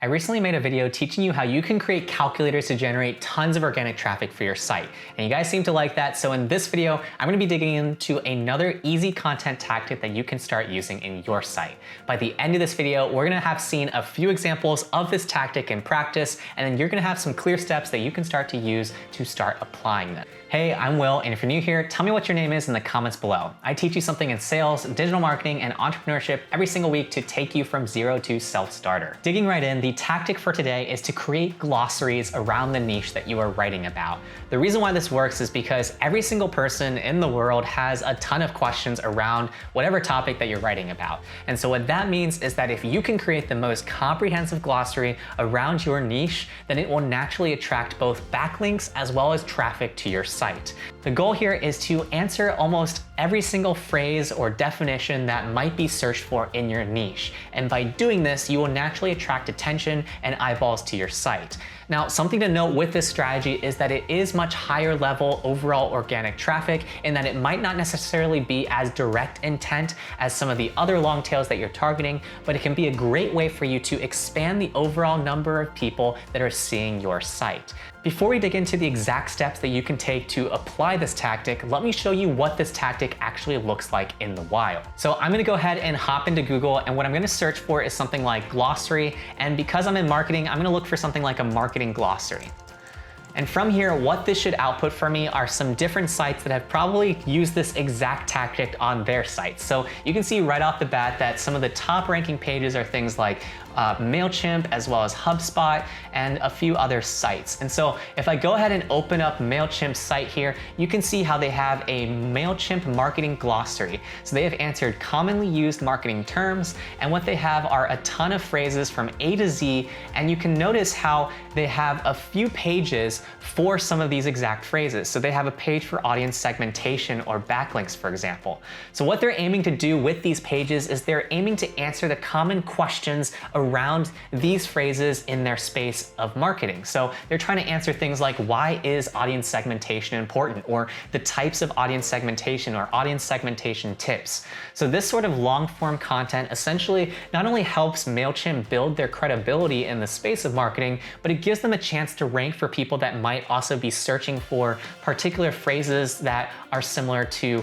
I recently made a video teaching you how you can create calculators to generate tons of organic traffic for your site. And you guys seem to like that, so in this video, I'm gonna be digging into another easy content tactic that you can start using in your site. By the end of this video, we're gonna have seen a few examples of this tactic in practice, and then you're gonna have some clear steps that you can start to use to start applying them. Hey, I'm Will, and if you're new here, tell me what your name is in the comments below. I teach you something in sales, digital marketing, and entrepreneurship every single week to take you from zero to self-starter. Digging right in, the tactic for today is to create glossaries around the niche that you are writing about. The reason why this works is because every single person in the world has a ton of questions around whatever topic that you're writing about. And so what that means is that if you can create the most comprehensive glossary around your niche, then it will naturally attract both backlinks as well as traffic to your site. The goal here is to answer almost every single phrase or definition that might be searched for in your niche. And by doing this, you will naturally attract attention and eyeballs to your site. Now, something to note with this strategy is that it is much higher level overall organic traffic in that it might not necessarily be as direct intent as some of the other long tails that you're targeting, but it can be a great way for you to expand the overall number of people that are seeing your site. Before we dig into the exact steps that you can take to apply this tactic, let me show you what this tactic actually looks like in the wild. So I'm gonna go ahead and hop into Google, and what I'm gonna search for is something like glossary, and because I'm in marketing, I'm gonna look for something like a marketing glossary. And from here, what this should output for me are some different sites that have probably used this exact tactic on their sites. So you can see right off the bat that some of the top ranking pages are things like MailChimp, as well as HubSpot, and a few other sites. And so if I go ahead and open up MailChimp's site here, you can see how they have a MailChimp marketing glossary. So they have answered commonly used marketing terms, and what they have are a ton of phrases from A to Z, and you can notice how they have a few pages for some of these exact phrases. So they have a page for audience segmentation or backlinks, for example. So what they're aiming to do with these pages is they're aiming to answer the common questions around these phrases in their space of marketing. So they're trying to answer things like, why is audience segmentation important? Or the types of audience segmentation or audience segmentation tips. So this sort of long form content essentially not only helps MailChimp build their credibility in the space of marketing, but it gives them a chance to rank for people that might also be searching for particular phrases that are similar to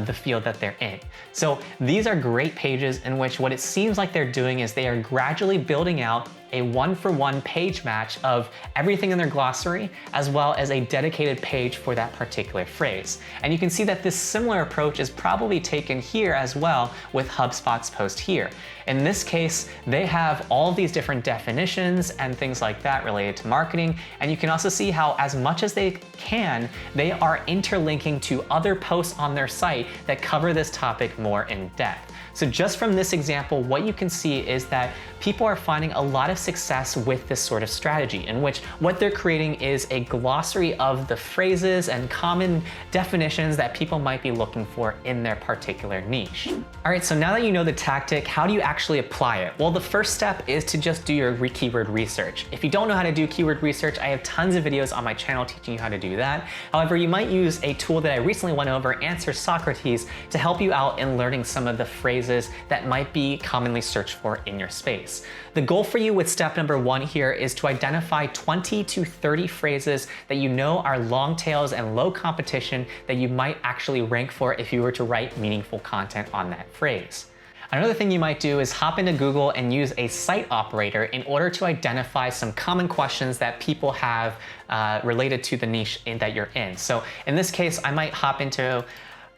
the field that they're in. So these are great pages in which what it seems like they're doing is they are gradually building out a one-for-one page match of everything in their glossary, as well as a dedicated page for that particular phrase. And you can see that this similar approach is probably taken here as well with HubSpot's post here. In this case, they have all these different definitions and things like that related to marketing. And you can also see how, as much as they can, they are interlinking to other posts on their site that cover this topic more in depth. So just from this example, what you can see is that people are finding a lot of success with this sort of strategy, in which what they're creating is a glossary of the phrases and common definitions that people might be looking for in their particular niche. All right, so now that you know the tactic, how do you actually apply it? Well, the first step is to just do your keyword research. If you don't know how to do keyword research, I have tons of videos on my channel teaching you how to do that. However, you might use a tool that I recently went over, Answer Socrates, to help you out in learning some of the phrases that might be commonly searched for in your space. The goal for you with step number one here is to identify 20 to 30 phrases that you know are long tails and low competition that you might actually rank for if you were to write meaningful content on that phrase. Another thing you might do is hop into Google and use a site operator in order to identify some common questions that people have related to the niche that you're in. So in this case, I might hop into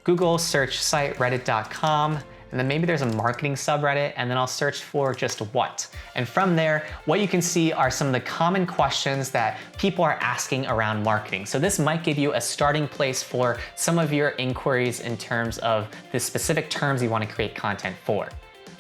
Google, search site reddit.com, and then maybe there's a marketing subreddit, and then I'll search for just what. And from there, what you can see are some of the common questions that people are asking around marketing. So this might give you a starting place for some of your inquiries in terms of the specific terms you want to create content for.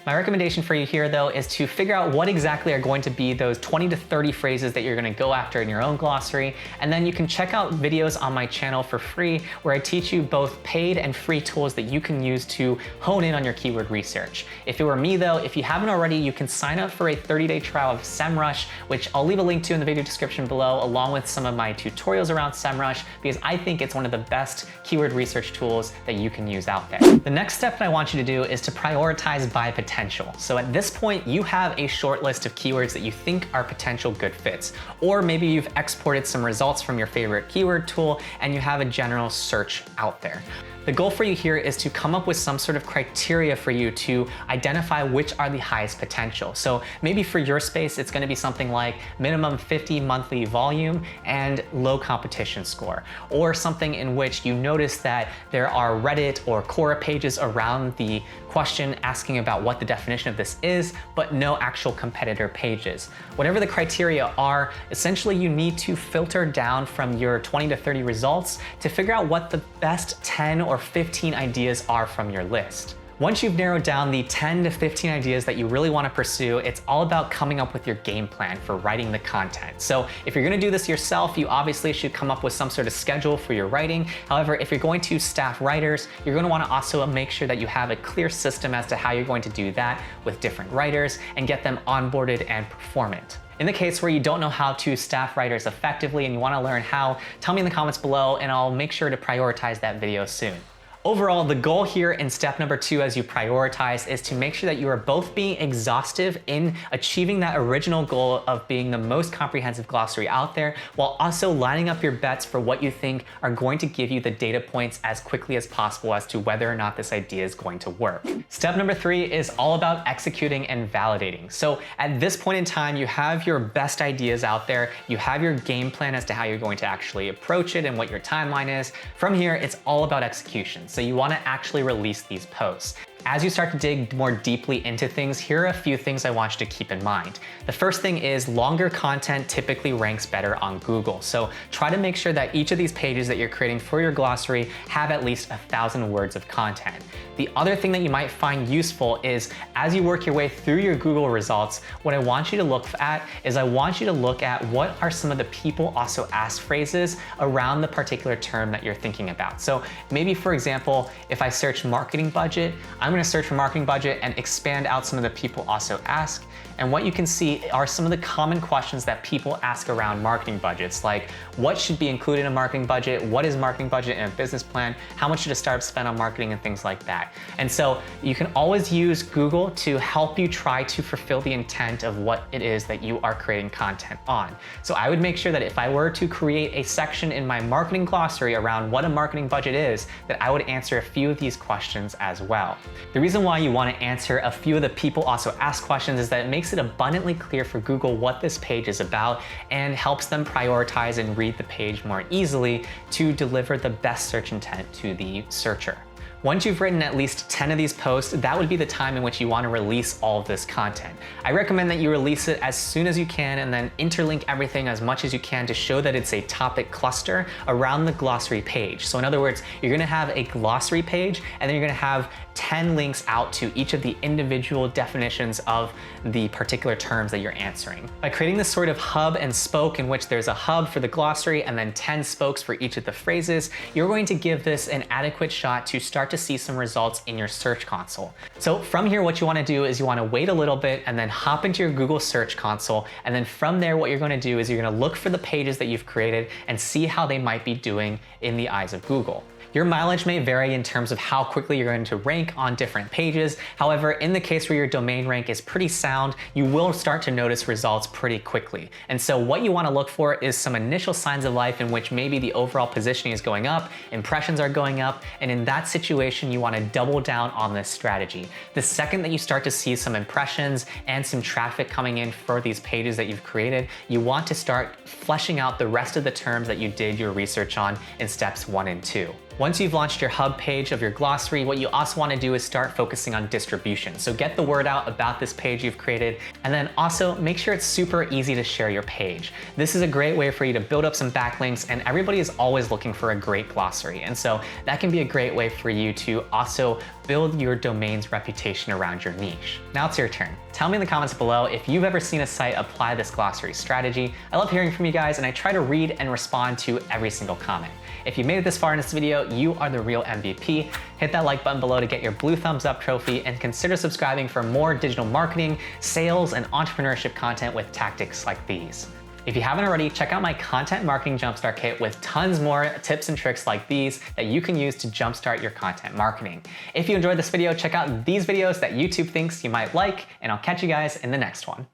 My recommendation for you here, though, is to figure out what exactly are going to be those 20 to 30 phrases that you're going to go after in your own glossary, and then you can check out videos on my channel for free where I teach you both paid and free tools that you can use to hone in on your keyword research. If it were me, though, if you haven't already, you can sign up for a 30-day trial of SEMrush, which I'll leave a link to in the video description below, along with some of my tutorials around SEMrush, because I think it's one of the best keyword research tools that you can use out there. The next step that I want you to do is to prioritize by potential. potential. So at this point, you have a short list of keywords that you think are potential good fits. Or maybe you've exported some results from your favorite keyword tool and you have a general search out there. The goal for you here is to come up with some sort of criteria for you to identify which are the highest potential. So maybe for your space, it's going to be something like minimum 50 monthly volume and low competition score, or something in which you notice that there are Reddit or Quora pages around the question asking about what the definition of this is, but no actual competitor pages. Whatever the criteria are, essentially you need to filter down from your 20 to 30 results to figure out what the best 10 or 15 ideas are from your list. Once you've narrowed down the 10 to 15 ideas that you really want to pursue, it's all about coming up with your game plan for writing the content. So if you're going to do this yourself, you obviously should come up with some sort of schedule for your writing. However, if you're going to staff writers, you're going to want to also make sure that you have a clear system as to how you're going to do that with different writers and get them onboarded and performant. In the case where you don't know how to staff writers effectively and you want to learn how, tell me in the comments below and I'll make sure to prioritize that video soon. Overall, the goal here in step number 2 as you prioritize is to make sure that you are both being exhaustive in achieving that original goal of being the most comprehensive glossary out there, while also lining up your bets for what you think are going to give you the data points as quickly as possible as to whether or not this idea is going to work. Step number 3 is all about executing and validating. So at this point in time, you have your best ideas out there, you have your game plan as to how you're going to actually approach it and what your timeline is. From here, it's all about execution. So you want to actually release these posts. As you start to dig more deeply into things, here are a few things I want you to keep in mind. The first thing is longer content typically ranks better on Google. So try to make sure that each of these pages that you're creating for your glossary have at least 1,000 words of content. The other thing that you might find useful is as you work your way through your Google results, what I want you to look at is I want you to look at what are some of the people also asked phrases around the particular term that you're thinking about. So maybe, for example, if I search marketing budget, I'm going to search for marketing budget and expand out some of the people also ask. And what you can see are some of the common questions that people ask around marketing budgets, like what should be included in a marketing budget, what is marketing budget in a business plan, how much should a startup spend on marketing and things like that. And so you can always use Google to help you try to fulfill the intent of what it is that you are creating content on. So I would make sure that if I were to create a section in my marketing glossary around what a marketing budget is, that I would answer a few of these questions as well. The reason why you want to answer a few of the people also ask questions is that it makes it abundantly clear for Google what this page is about and helps them prioritize and read the page more easily to deliver the best search intent to the searcher. Once you've written at least 10 of these posts, that would be the time in which you want to release all of this content. I recommend that you release it as soon as you can and then interlink everything as much as you can to show that it's a topic cluster around the glossary page. So in other words, you're going to have a glossary page and then you're going to have 10 links out to each of the individual definitions of the particular terms that you're answering. By creating this sort of hub and spoke in which there's a hub for the glossary and then 10 spokes for each of the phrases, you're going to give this an adequate shot to start to see some results in your search console. So from here, what you want to do is you want to wait a little bit and then hop into your Google Search Console. And then from there, what you're going to do is you're going to look for the pages that you've created and see how they might be doing in the eyes of Google. Your mileage may vary in terms of how quickly you're going to rank on different pages. However, in the case where your domain rank is pretty sound, you will start to notice results pretty quickly. And so what you want to look for is some initial signs of life in which maybe the overall positioning is going up, impressions are going up, and in that situation, you want to double down on this strategy. The second that you start to see some impressions and some traffic coming in for these pages that you've created, you want to start fleshing out the rest of the terms that you did your research on in steps 1 and 2. Once you've launched your hub page of your glossary, what you also want to do is start focusing on distribution. So get the word out about this page you've created, and then also make sure it's super easy to share your page. This is a great way for you to build up some backlinks, and everybody is always looking for a great glossary. And so that can be a great way for you to also build your domain's reputation around your niche. Now it's your turn. Tell me in the comments below if you've ever seen a site apply this glossary strategy. I love hearing from you guys, and I try to read and respond to every single comment. If you made it this far in this video, you are the real MVP. Hit that like button below to get your blue thumbs up trophy, and consider subscribing for more digital marketing, sales, and entrepreneurship content with tactics like these. If you haven't already, check out my Content Marketing Jumpstart Kit with tons more tips and tricks like these that you can use to jumpstart your content marketing. If you enjoyed this video, check out these videos that YouTube thinks you might like, and I'll catch you guys in the next one.